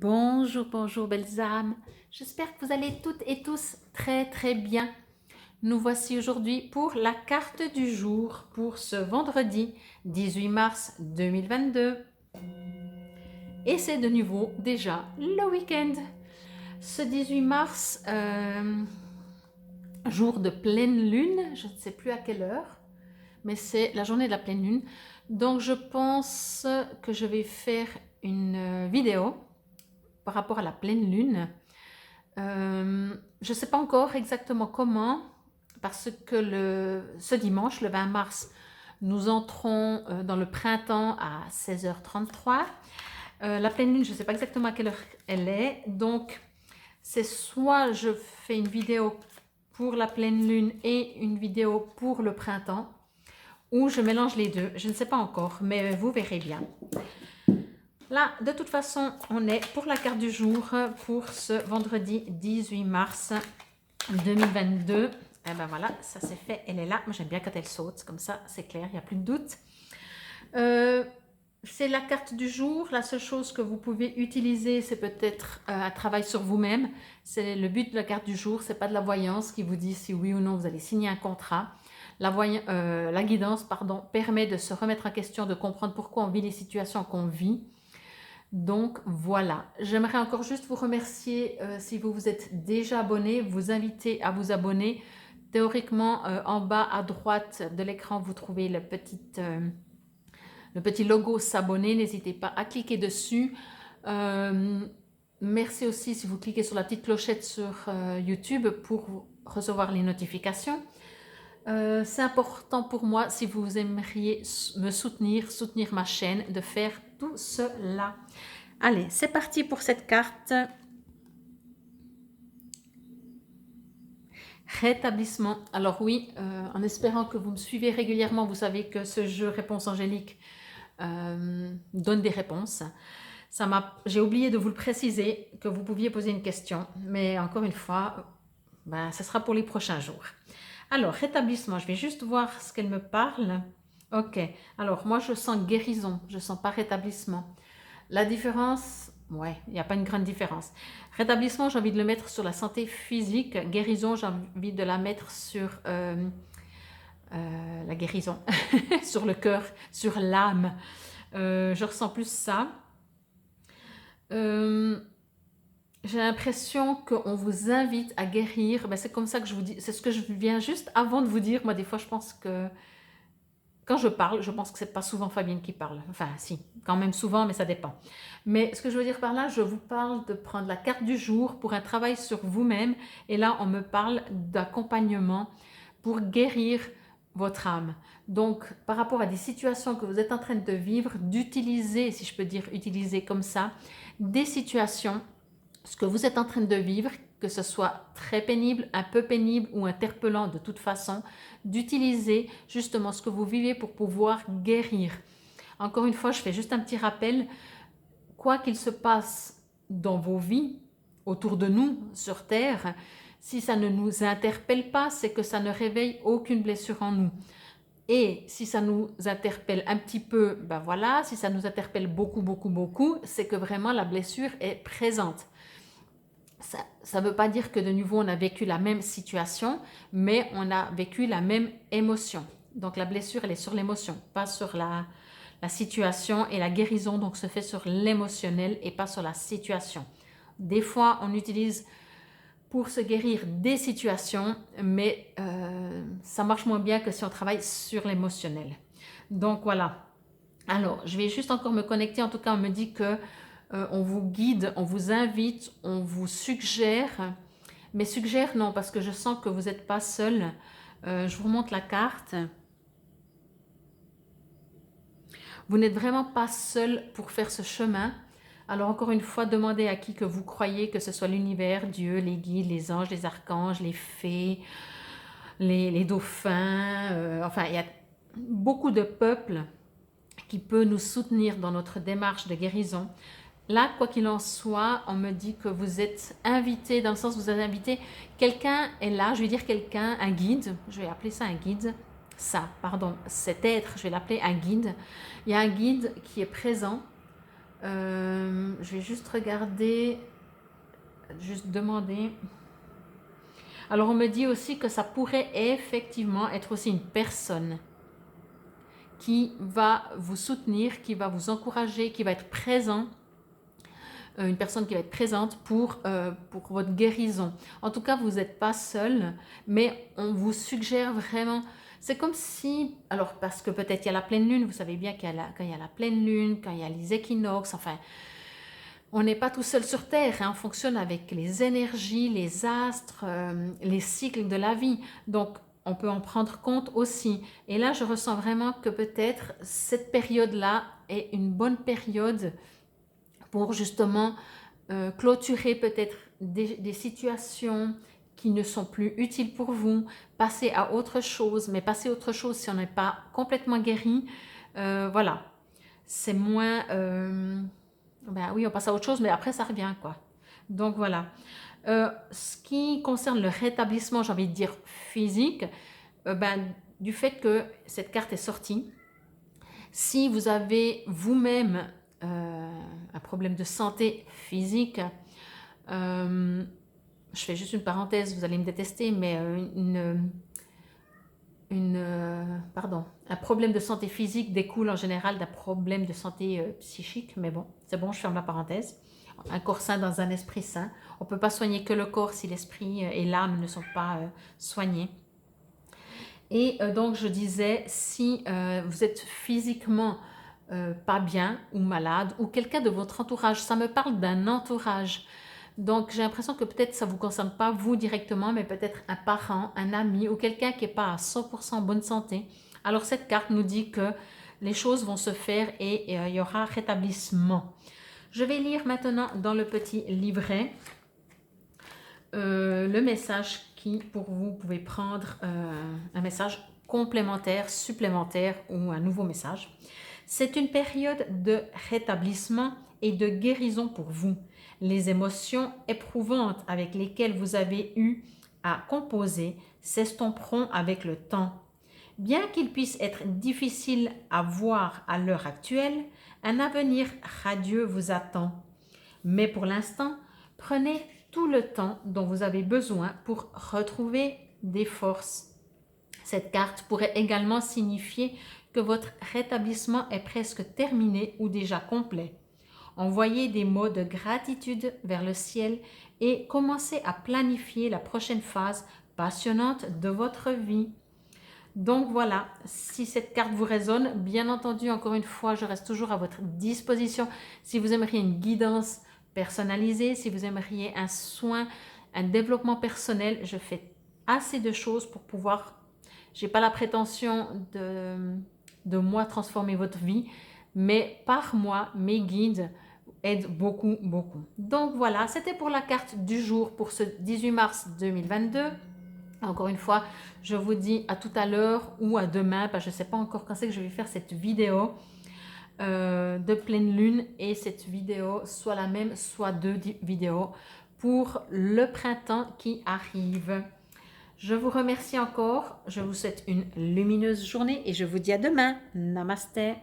Bonjour, bonjour belles âmes. J'espère que vous allez toutes et tous très très bien. Nous voici aujourd'hui pour la carte du jour pour ce vendredi 18 mars 2022. Et c'est de nouveau déjà le week-end. Ce 18 mars, jour de pleine lune, je ne sais plus à quelle heure, mais c'est la journée de la pleine lune. Donc je pense que je vais faire une vidéo par rapport à la pleine lune. Je ne sais pas encore exactement comment, parce que ce dimanche, le 20 mars, nous entrons dans le printemps à 16h33. La pleine lune, je ne sais pas exactement à quelle heure elle est, donc c'est soit je fais une vidéo pour la pleine lune et une vidéo pour le printemps, ou je mélange les deux, je ne sais pas encore, mais vous verrez bien. Là, de toute façon, on est pour la carte du jour pour ce vendredi 18 mars 2022. Et ben voilà, ça c'est fait, elle est là. Moi j'aime bien quand elle saute, comme ça c'est clair, il n'y a plus de doute. C'est la carte du jour. La seule chose que vous pouvez utiliser, c'est peut-être un travail sur vous-même. C'est le but de la carte du jour, c'est pas de la voyance qui vous dit si oui ou non vous allez signer un contrat. La guidance permet de se remettre en question, de comprendre pourquoi on vit les situations qu'on vit. Donc voilà, j'aimerais encore juste vous remercier si vous vous êtes déjà abonné, vous inviter à vous abonner. Théoriquement, en bas à droite de l'écran, vous trouvez le petit logo s'abonner. N'hésitez pas à cliquer dessus. Merci aussi si vous cliquez sur la petite clochette sur YouTube pour recevoir les notifications. C'est important pour moi, si vous aimeriez me soutenir ma chaîne, de faire tout cela. Allez, c'est parti pour cette carte. Rétablissement. Alors oui, en espérant que vous me suivez régulièrement, vous savez que ce jeu Réponse Angélique donne des réponses. J'ai oublié de vous le préciser, que vous pouviez poser une question, mais encore une fois, ce sera pour les prochains jours. Alors, rétablissement, je vais juste voir ce qu'elle me parle. Ok, alors moi je sens guérison, je sens pas rétablissement. La différence, ouais, il n'y a pas une grande différence. Rétablissement, j'ai envie de le mettre sur la santé physique. Guérison, j'ai envie de la mettre sur la guérison, sur le cœur, sur l'âme. Je ressens plus ça. J'ai l'impression qu'on vous invite à guérir. Ben, c'est comme ça que je vous dis, c'est ce que je viens juste avant de vous dire. Moi, des fois, je pense que quand je parle, je pense que c'est pas souvent Fabienne qui parle. Enfin, si, quand même souvent, mais ça dépend. Mais ce que je veux dire par là, je vous parle de prendre la carte du jour pour un travail sur vous-même. Et là, on me parle d'accompagnement pour guérir votre âme. Donc, par rapport à des situations que vous êtes en train de vivre, d'utiliser, si je peux dire utiliser comme ça, des situations, ce que vous êtes en train de vivre, que ce soit très pénible, un peu pénible ou interpellant de toute façon, d'utiliser justement ce que vous vivez pour pouvoir guérir. Encore une fois, je fais juste un petit rappel, quoi qu'il se passe dans vos vies, autour de nous, sur Terre, si ça ne nous interpelle pas, c'est que ça ne réveille aucune blessure en nous. Et si ça nous interpelle un petit peu, ben voilà, si ça nous interpelle beaucoup, beaucoup, beaucoup, c'est que vraiment la blessure est présente. Ça ne veut pas dire que de nouveau on a vécu la même situation, mais on a vécu la même émotion. Donc la blessure, elle est sur l'émotion, pas sur la situation, et la guérison donc se fait sur l'émotionnel et pas sur la situation. Des fois, on utilise pour se guérir des situations, mais ça marche moins bien que si on travaille sur l'émotionnel. Donc voilà. Alors, je vais juste encore me connecter. En tout cas, on me dit que on vous guide, on vous invite, on vous suggère. Mais suggère, non, parce que je sens que vous n'êtes pas seul. Je vous remonte la carte. Vous n'êtes vraiment pas seul pour faire ce chemin. Alors encore une fois, demandez à qui que vous croyez, que ce soit l'univers, Dieu, les guides, les anges, les archanges, les fées, les dauphins. Enfin, il y a beaucoup de peuples qui peut nous soutenir dans notre démarche de guérison. Là, quoi qu'il en soit, on me dit que vous êtes invité, dans le sens où vous êtes invité, quelqu'un est là, je vais dire quelqu'un, un guide, je vais appeler ça un guide, cet être, je vais l'appeler un guide. Il y a un guide qui est présent, Je vais juste regarder, juste demander. Alors on me dit aussi que ça pourrait effectivement être aussi une personne qui va vous soutenir, qui va vous encourager, qui va être présent, une personne qui va être présente pour votre guérison. En tout cas, vous n'êtes pas seul, mais on vous suggère vraiment, c'est comme si, alors parce que peut-être il y a la pleine lune, vous savez bien quand il y a la pleine lune, quand il y a les équinoxes, enfin, on n'est pas tout seul sur Terre, hein, on fonctionne avec les énergies, les astres, les cycles de la vie. Donc, on peut en prendre compte aussi. Et là, je ressens vraiment que peut-être cette période-là est une bonne période pour justement clôturer peut-être des situations qui ne sont plus utiles pour vous, passer à autre chose. Mais passer à autre chose si on n'est pas complètement guéri, voilà, c'est moins... ben oui, on passe à autre chose, mais après, ça revient, quoi. Donc, voilà. Ce qui concerne le rétablissement, j'ai envie de dire physique, ben, du fait que cette carte est sortie, si vous avez vous-même un problème de santé physique, je fais juste une parenthèse, vous allez me détester, mais un problème de santé physique découle en général d'un problème de santé psychique, mais bon, c'est bon, je ferme la parenthèse. Un corps sain dans un esprit sain. On ne peut pas soigner que le corps si l'esprit et l'âme ne sont pas soignés. Et donc, je disais, si vous êtes physiquement pas bien ou malade, ou quelqu'un de votre entourage, ça me parle d'un entourage. Donc, j'ai l'impression que peut-être ça ne vous concerne pas vous directement, mais peut-être un parent, un ami ou quelqu'un qui n'est pas à 100% en bonne santé. Alors, cette carte nous dit que les choses vont se faire et il y aura rétablissement. Je vais lire maintenant dans le petit livret le message qui, pour vous, pouvez prendre un message complémentaire, supplémentaire ou un nouveau message. C'est une période de rétablissement et de guérison pour vous. Les émotions éprouvantes avec lesquelles vous avez eu à composer s'estomperont avec le temps. Bien qu'il puisse être difficile à voir à l'heure actuelle, un avenir radieux vous attend. Mais pour l'instant, prenez tout le temps dont vous avez besoin pour retrouver des forces. Cette carte pourrait également signifier que votre rétablissement est presque terminé ou déjà complet. Envoyez des mots de gratitude vers le ciel et commencez à planifier la prochaine phase passionnante de votre vie. Donc voilà, si cette carte vous résonne, bien entendu, encore une fois, je reste toujours à votre disposition. Si vous aimeriez une guidance personnalisée, si vous aimeriez un soin, un développement personnel, je fais assez de choses pour pouvoir, je n'ai pas la prétention de moi transformer votre vie, mais par moi, mes guides aident beaucoup, beaucoup. Donc voilà, c'était pour la carte du jour pour ce 18 mars 2022. Encore une fois, je vous dis à tout à l'heure ou à demain, parce que je ne sais pas encore quand c'est que je vais faire cette vidéo de pleine lune, et cette vidéo, soit la même, soit deux vidéos pour le printemps qui arrive. Je vous remercie encore, je vous souhaite une lumineuse journée et je vous dis à demain. Namasté.